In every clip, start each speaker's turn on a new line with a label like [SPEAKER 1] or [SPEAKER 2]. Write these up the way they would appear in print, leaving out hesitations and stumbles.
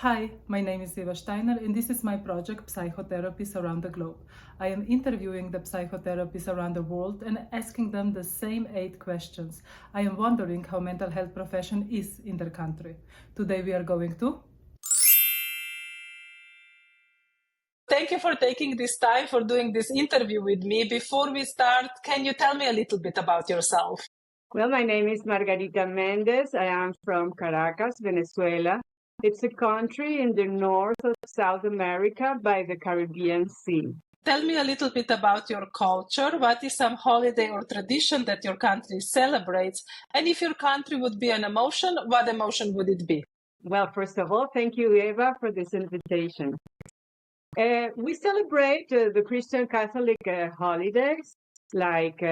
[SPEAKER 1] Hi, my name is Eva Steiner and this is my project Psychotherapists Around the Globe. I am interviewing the psychotherapists around the world and asking them the same 8 questions. I am wondering how mental health profession is in their country. Today we are going to... Thank you for taking this time for doing this interview with me. Before we start, can you tell me a little bit about yourself?
[SPEAKER 2] Well, my name is Margarita Mendez. I am from Caracas, Venezuela. It's a country in the north of South America by the Caribbean Sea.
[SPEAKER 1] Tell me a little bit about your culture. What is some holiday or tradition that your country celebrates? And if your country would be an emotion, what emotion would it be?
[SPEAKER 2] Well, first of all, thank you, Eva, for this invitation. We celebrate the Christian Catholic holidays like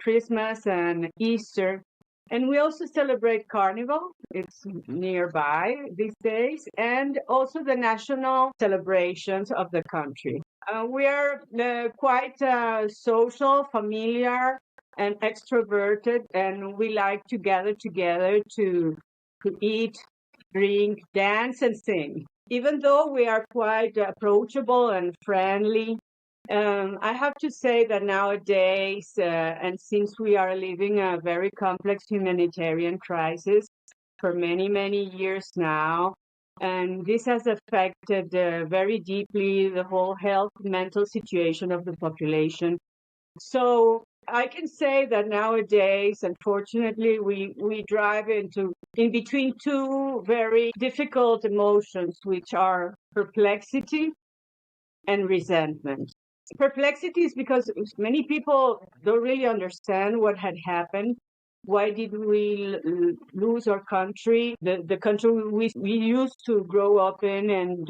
[SPEAKER 2] Christmas and Easter. And we also celebrate Carnival. It's nearby these days. And also the national celebrations of the country. We are quite social, familiar, and extroverted. And we like to gather together to eat, drink, dance, and sing. Even though we are quite approachable and friendly, I have to say that nowadays, and since we are living a very complex humanitarian crisis for many, many years now, and this has affected very deeply the whole health, mental situation of the population. So I can say that nowadays, unfortunately, we drive in between two very difficult emotions, which are perplexity and resentment. Perplexity is because many people don't really understand what had happened. Why did we lose our country, the country we used to grow up in? And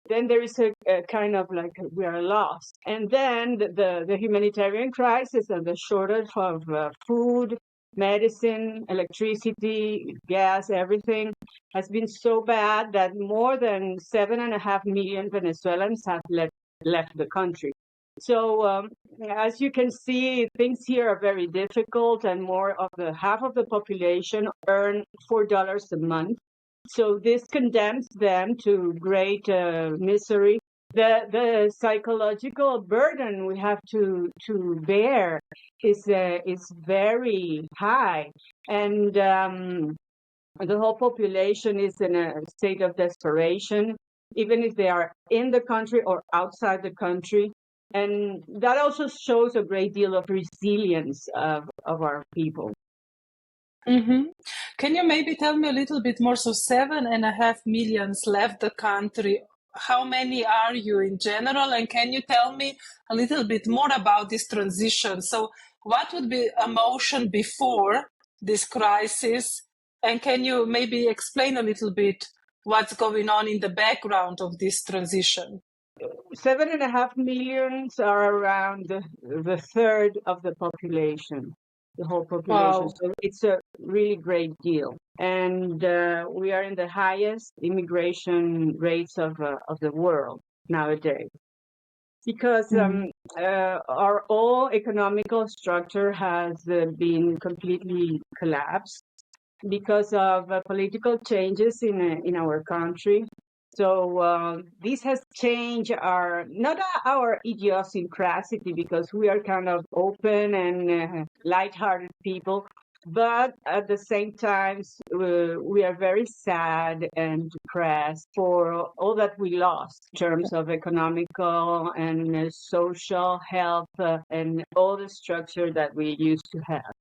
[SPEAKER 2] then there is a kind of like we are lost. And then the humanitarian crisis and the shortage of food, medicine, electricity, gas, everything has been so bad that more than 7.5 million Venezuelans have left the country. So as you can see, things here are very difficult, and more of half of the population earn $4 a month. So this condemns them to great misery. The psychological burden we have to bear is very high, and the whole population is in a state of desperation, even if they are in the country or outside the country. And that also shows a great deal of resilience of our people.
[SPEAKER 1] Mm-hmm. Can you maybe tell me a little bit more? So 7.5 million left the country. How many are you in general? And can you tell me a little bit more about this transition? So what would be emotion before this crisis? And can you maybe explain a little bit what's going on in the background of this transition?
[SPEAKER 2] 7.5 million are around the third of the population, the whole population.
[SPEAKER 1] Wow.
[SPEAKER 2] So it's a really great deal. And we are in the highest immigration rates of the world nowadays. Because our whole economical structure has been completely collapsed because of political changes in our country. So this has changed not our idiosyncrasy, because we are kind of open and lighthearted people, but at the same time, we are very sad and depressed for all that we lost in terms of economical and social health and all the structure that we used to have.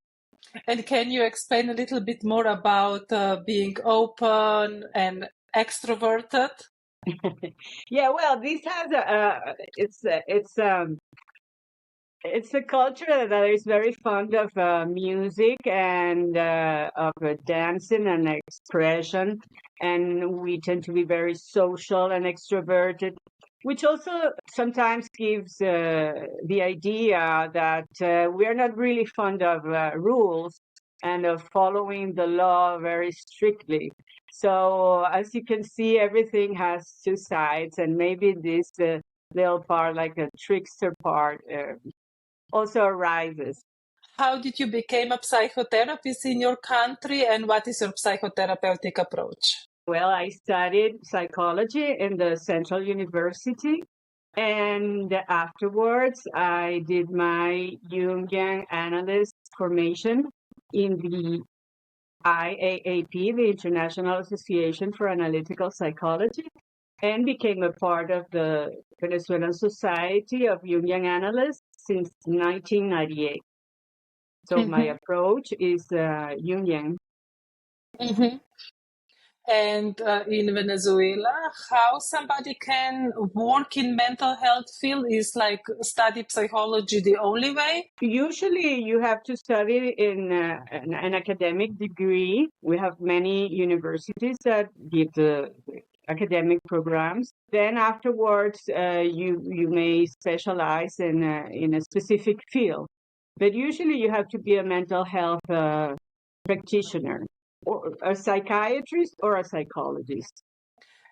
[SPEAKER 1] And can you explain a little bit more about being open and extroverted?
[SPEAKER 2] Yeah, well, this has it's a culture that is very fond of music and of dancing and expression, and we tend to be very social and extroverted, which also sometimes gives the idea that we are not really fond of rules and of following the law very strictly. So as you can see, everything has two sides, and maybe this little part, like a trickster part, also arises.
[SPEAKER 1] How did you become a psychotherapist in your country, and what is your psychotherapeutic approach?
[SPEAKER 2] Well, I studied psychology in the Central University. And afterwards, I did my Jungian analyst formation in the IAAP, the International Association for Analytical Psychology, and became a part of the Venezuelan Society of Jungian Analysts since 1998. So my approach is Jungian.
[SPEAKER 1] Mm-hmm. And in Venezuela, how somebody can work in mental health field is like study psychology the only way?
[SPEAKER 2] Usually you have to study in an academic degree. We have many universities that give the academic programs. Then afterwards, you may specialize in a specific field. But usually you have to be a mental health practitioner, or a psychiatrist or a psychologist.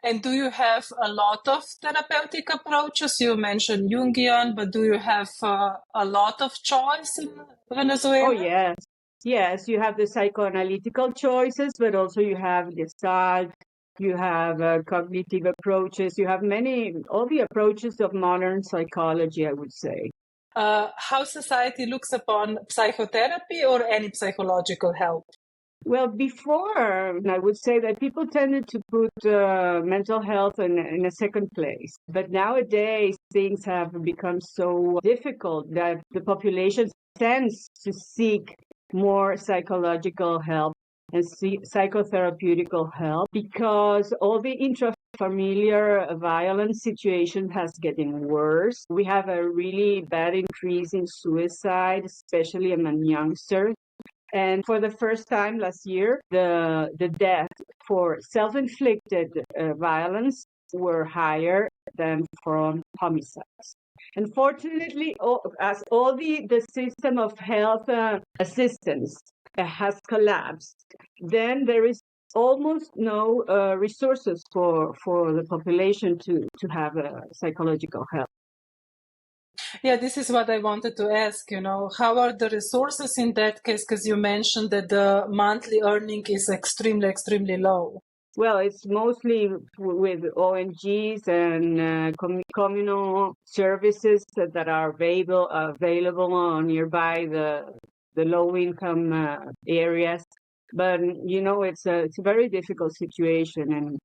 [SPEAKER 1] And do you have a lot of therapeutic approaches? You mentioned Jungian, but do you have a lot of choice in Venezuela?
[SPEAKER 2] Oh, yes. Yes, you have the psychoanalytical choices, but also you have Gestalt, you have cognitive approaches, you have all the approaches of modern psychology, I would say.
[SPEAKER 1] How society looks upon psychotherapy or any psychological help?
[SPEAKER 2] Well, before, I would say that people tended to put mental health in a second place. But nowadays, things have become so difficult that the population tends to seek more psychological help and psychotherapeutical help because all the intrafamiliar violence situation has getting worse. We have a really bad increase in suicide, especially among youngsters. And for the first time last year, the death for self-inflicted violence were higher than from homicides. Unfortunately, as all the system of health assistance has collapsed, then there is almost no resources for the population to have psychological help.
[SPEAKER 1] Yeah, this is what I wanted to ask, how are the resources in that case? Because you mentioned that the monthly earning is extremely, extremely low.
[SPEAKER 2] Well, it's mostly with ONGs and communal services that are available nearby the low-income areas. But it's a very difficult situation, and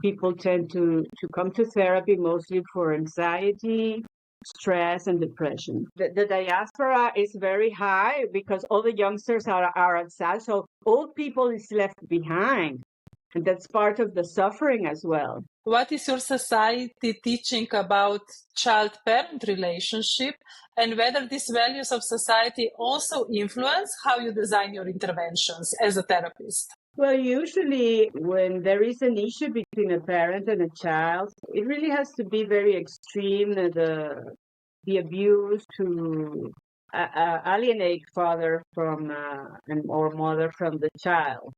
[SPEAKER 2] people tend to come to therapy mostly for anxiety, stress, and depression. The diaspora is very high because all the youngsters are outside, so old people is left behind. And that's part of the suffering as well.
[SPEAKER 1] What is your society teaching about child-parent relationship, and whether these values of society also influence how you design your interventions as a therapist?
[SPEAKER 2] Well, usually when there is an issue between a parent and a child, it really has to be very extreme, the abuse to alienate father from or mother from the child.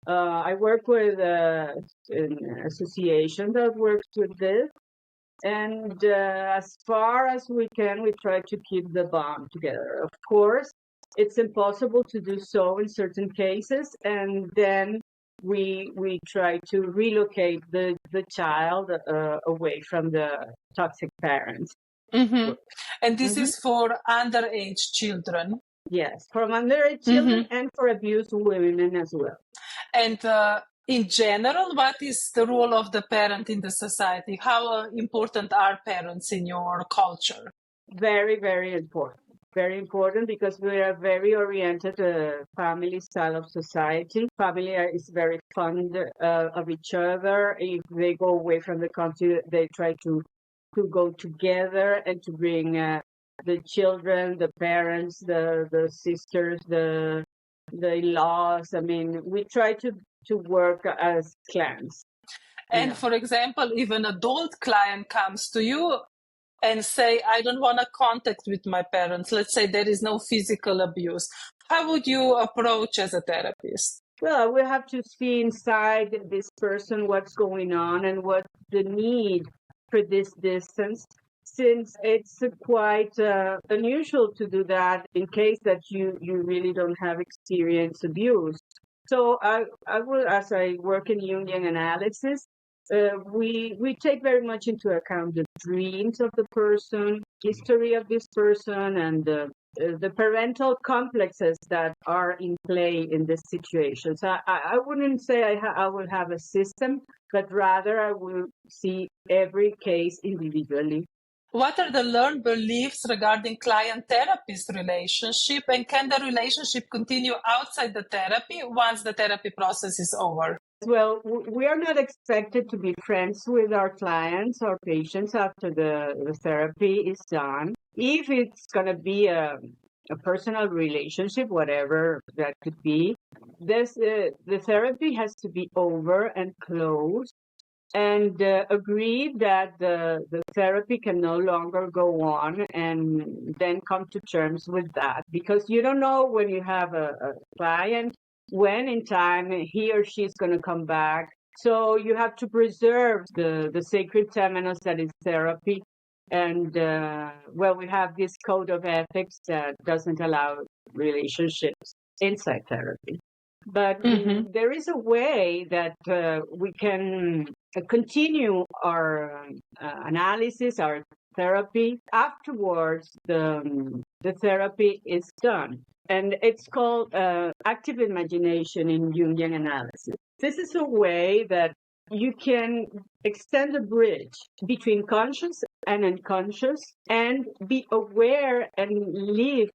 [SPEAKER 2] I work with an association that works with this. And as far as we can, we try to keep the bond together. Of course, it's impossible to do so in certain cases. And then we try to relocate the child away from the toxic parents.
[SPEAKER 1] Mm-hmm. And this is for underage children?
[SPEAKER 2] Yes, for underage children and for abused women as well.
[SPEAKER 1] And in general, what is the role of the parent in the society? How important are parents in your culture?
[SPEAKER 2] Very, very important. Very important because we are very oriented family style of society. Family is very fond of each other. If they go away from the country, they try to go together and to bring the children, the parents, the sisters, the in-laws. I mean, we try to work as clans.
[SPEAKER 1] And for example, if an adult client comes to you and say, I don't want to contact with my parents, let's say there is no physical abuse, how would you approach as a therapist?
[SPEAKER 2] Well, we have to see inside this person what's going on and what the need for this distance, since it's quite unusual to do that in case that you really don't have experienced abuse. So I will, as I work in Jungian analysis, we take very much into account the dreams of the person, history of this person, and the parental complexes that are in play in this situation. So I wouldn't say I will have a system, but rather I will see every case individually.
[SPEAKER 1] What are the learned beliefs regarding client-therapist relationship, and can the relationship continue outside the therapy once the therapy process is over?
[SPEAKER 2] Well, we are not expected to be friends with our clients or patients after the therapy is done. If it's going to be a personal relationship, whatever that could be, the therapy has to be over and closed, and agreed that the therapy can no longer go on, and then come to terms with that, because you don't know when you have a client when in time he or she's going to come back. So you have to preserve the sacred temenos that is therapy. And well, we have this code of ethics that doesn't allow relationships inside therapy. But there is a way that we can continue our analysis, our therapy afterwards the therapy is done. And it's called active imagination in Jungian analysis. This is a way that you can extend a bridge between conscious and unconscious and be aware and live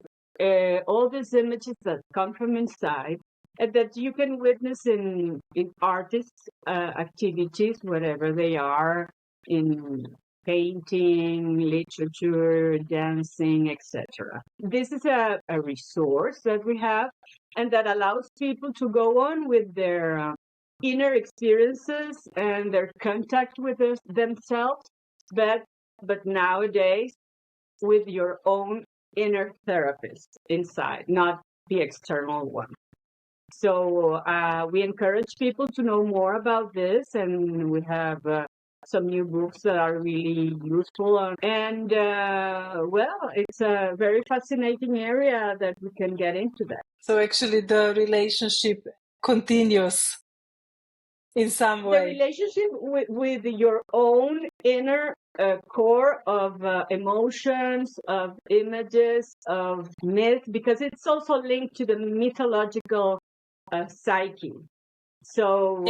[SPEAKER 2] all these images that come from inside, and that you can witness in artists' activities, whatever they are, in painting, literature, dancing, etc. This is a resource that we have, and that allows people to go on with their inner experiences and their contact with themselves, but nowadays with your own inner therapist inside, not the external one. So we encourage people to know more about this, and we have some new books that are really useful. And well, it's a very fascinating area that we can get into that.
[SPEAKER 1] So actually the relationship continues in some way.
[SPEAKER 2] The relationship with your own inner core of emotions, of images, of myth, because it's also linked to the mythological psyche. So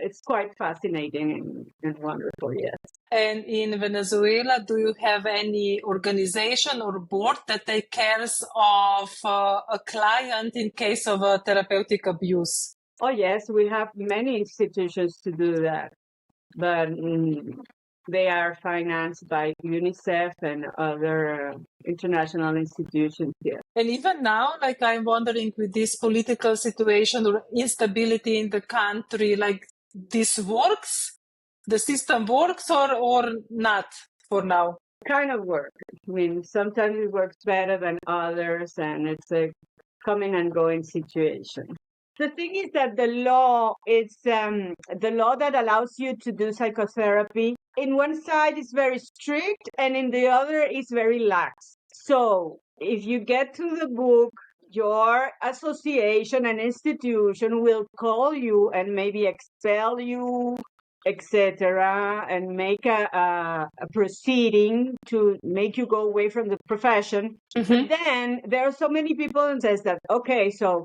[SPEAKER 2] it's quite fascinating and wonderful, yes.
[SPEAKER 1] And in Venezuela, do you have any organization or board that takes care of a client in case of a therapeutic abuse?
[SPEAKER 2] Oh, yes, we have many institutions to do that, but they are financed by UNICEF and other international institutions here.
[SPEAKER 1] And even now, like I'm wondering with this political situation or instability in the country, like this works? The system works or not for now?
[SPEAKER 2] Kind of work. I mean, sometimes it works better than others, and it's a coming and going situation. The thing is that the law, it's the law that allows you to do psychotherapy. In one side is very strict, and in the other is very lax. So if you get to the book, your association and institution will call you and maybe expel you, etc., and make a proceeding to make you go away from the profession. But then there are so many people and says that, okay, so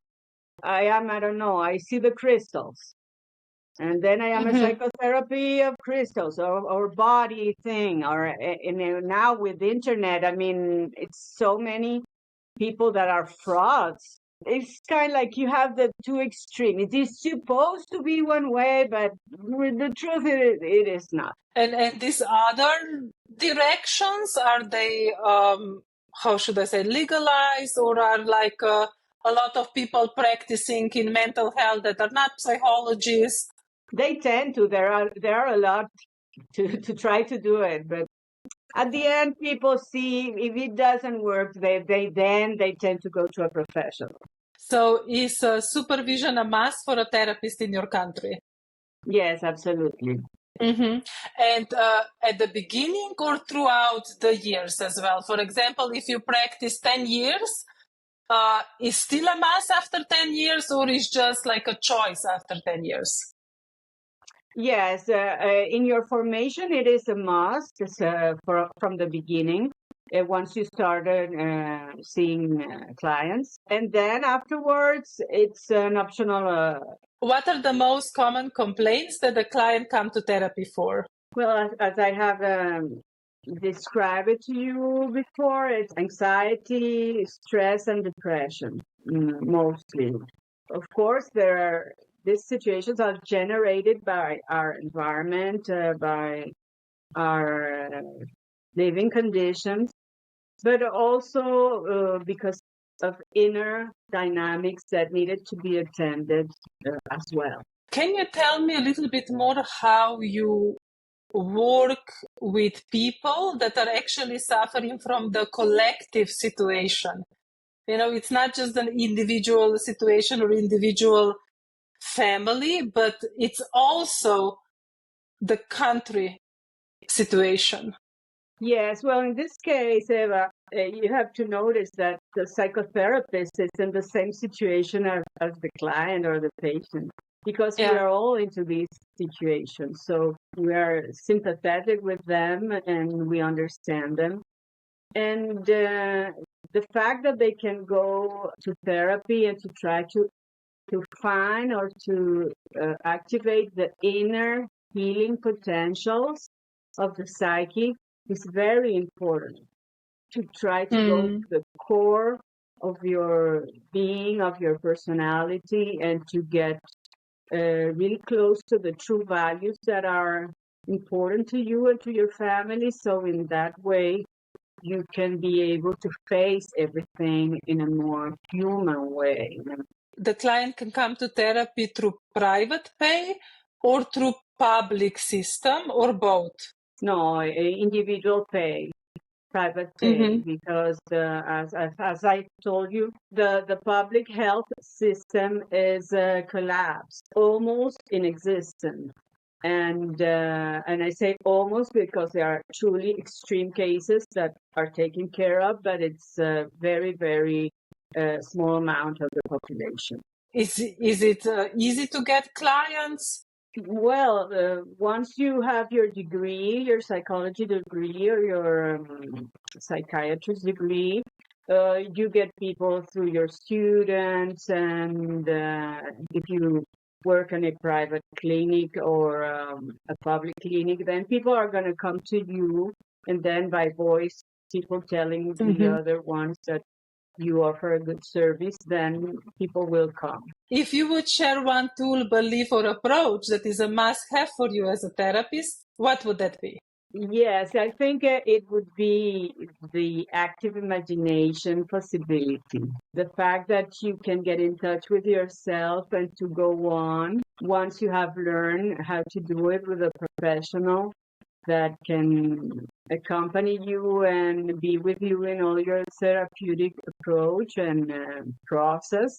[SPEAKER 2] I don't know, I see the crystals. And then I am a psychotherapy of crystals or body thing. Or now with the internet, I mean, it's so many people that are frauds. It's kind of like you have the two extremes. It is supposed to be one way, but the truth it is not.
[SPEAKER 1] And these other directions, are they, how should I say, legalized, or are like a lot of people practicing in mental health that are not psychologists?
[SPEAKER 2] They tend to. There are a lot to try to do it, but at the end, people see if it doesn't work, they tend to go to a professional.
[SPEAKER 1] So is supervision a must for a therapist in your country?
[SPEAKER 2] Yes, absolutely.
[SPEAKER 1] And at the beginning or throughout the years as well? For example, if you practice 10 years, is still a must after 10 years, or is just like a choice after 10 years?
[SPEAKER 2] Yes, in your formation, it is a must. It's, from the beginning. Once you started seeing clients, and then afterwards, it's an optional.
[SPEAKER 1] What are the most common complaints that the client come to therapy for?
[SPEAKER 2] Well, as I have described it to you before, it's anxiety, stress, and depression, mostly. Of course, these situations are generated by our environment, by our living conditions, but also because of inner dynamics that needed to be attended as well.
[SPEAKER 1] Can you tell me a little bit more how you work with people that are actually suffering from the collective situation? You know, it's not just an individual situation or individual family, but it's also the country situation.
[SPEAKER 2] Yes, well, in this case, Eva, you have to notice that the psychotherapist is in the same situation as the client or the patient, because we are all into these situations. So we are sympathetic with them and we understand them. And the fact that they can go to therapy and to try to find or to activate the inner healing potentials of the psyche is very important. To try to go to the core of your being, of your personality, and to get really close to the true values that are important to you and to your family. So in that way, you can be able to face everything in a more human way.
[SPEAKER 1] The client can come to therapy through private pay or through public system, or both?
[SPEAKER 2] No, individual pay, private pay, because as I told you, the public health system is collapsed, almost inexistent. And I say almost because there are truly extreme cases that are taken care of, but it's a very, very small amount of the population.
[SPEAKER 1] Is it easy to get clients?
[SPEAKER 2] Well, once you have your degree, your psychology degree or your psychiatrist degree, you get people through your students, and if you work in a private clinic or a public clinic, then people are going to come to you, and then by voice, people telling the other ones that you offer a good service, then people will come.
[SPEAKER 1] If you would share one tool, belief, or approach that is a must-have for you as a therapist, what would that be?
[SPEAKER 2] Yes, I think it would be the active imagination possibility. The fact that you can get in touch with yourself and to go on once you have learned how to do it with a professional that can accompany you and be with you in all your therapeutic approach and process.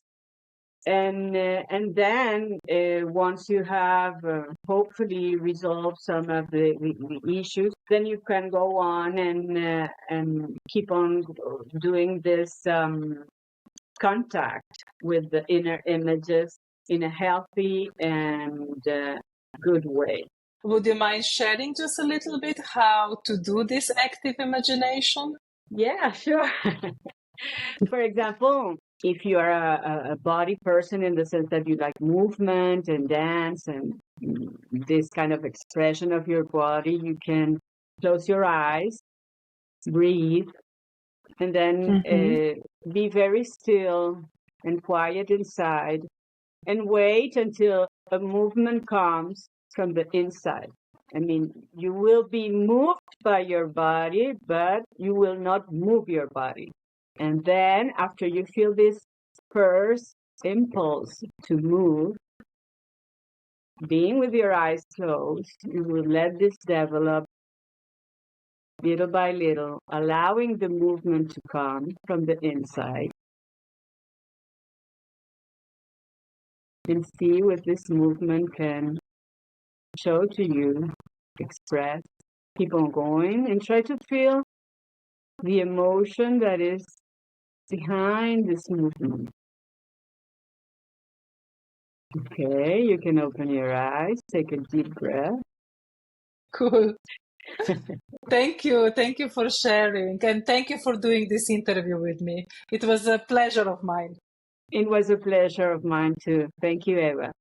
[SPEAKER 2] And then once you have hopefully resolved some of the issues, then you can go on and keep on doing this contact with the inner images in a healthy and good way.
[SPEAKER 1] Would you mind sharing just a little bit how to do this active imagination?
[SPEAKER 2] Yeah, sure. For example, if you are a body person in the sense that you like movement and dance and this kind of expression of your body, you can close your eyes, breathe, and then be very still and quiet inside and wait until a movement comes from the inside. I mean, you will be moved by your body, but you will not move your body. And then after you feel this first impulse to move, being with your eyes closed, you will let this develop little by little, allowing the movement to come from the inside. And see what this movement can show to you, express, keep on going, and try to feel the emotion that is behind this movement. Okay, you can open your eyes, take a deep breath.
[SPEAKER 1] Cool. Thank you. Thank you for sharing. And thank you for doing this interview with me. It was a pleasure of mine.
[SPEAKER 2] It was a pleasure of mine too. Thank you, Eva.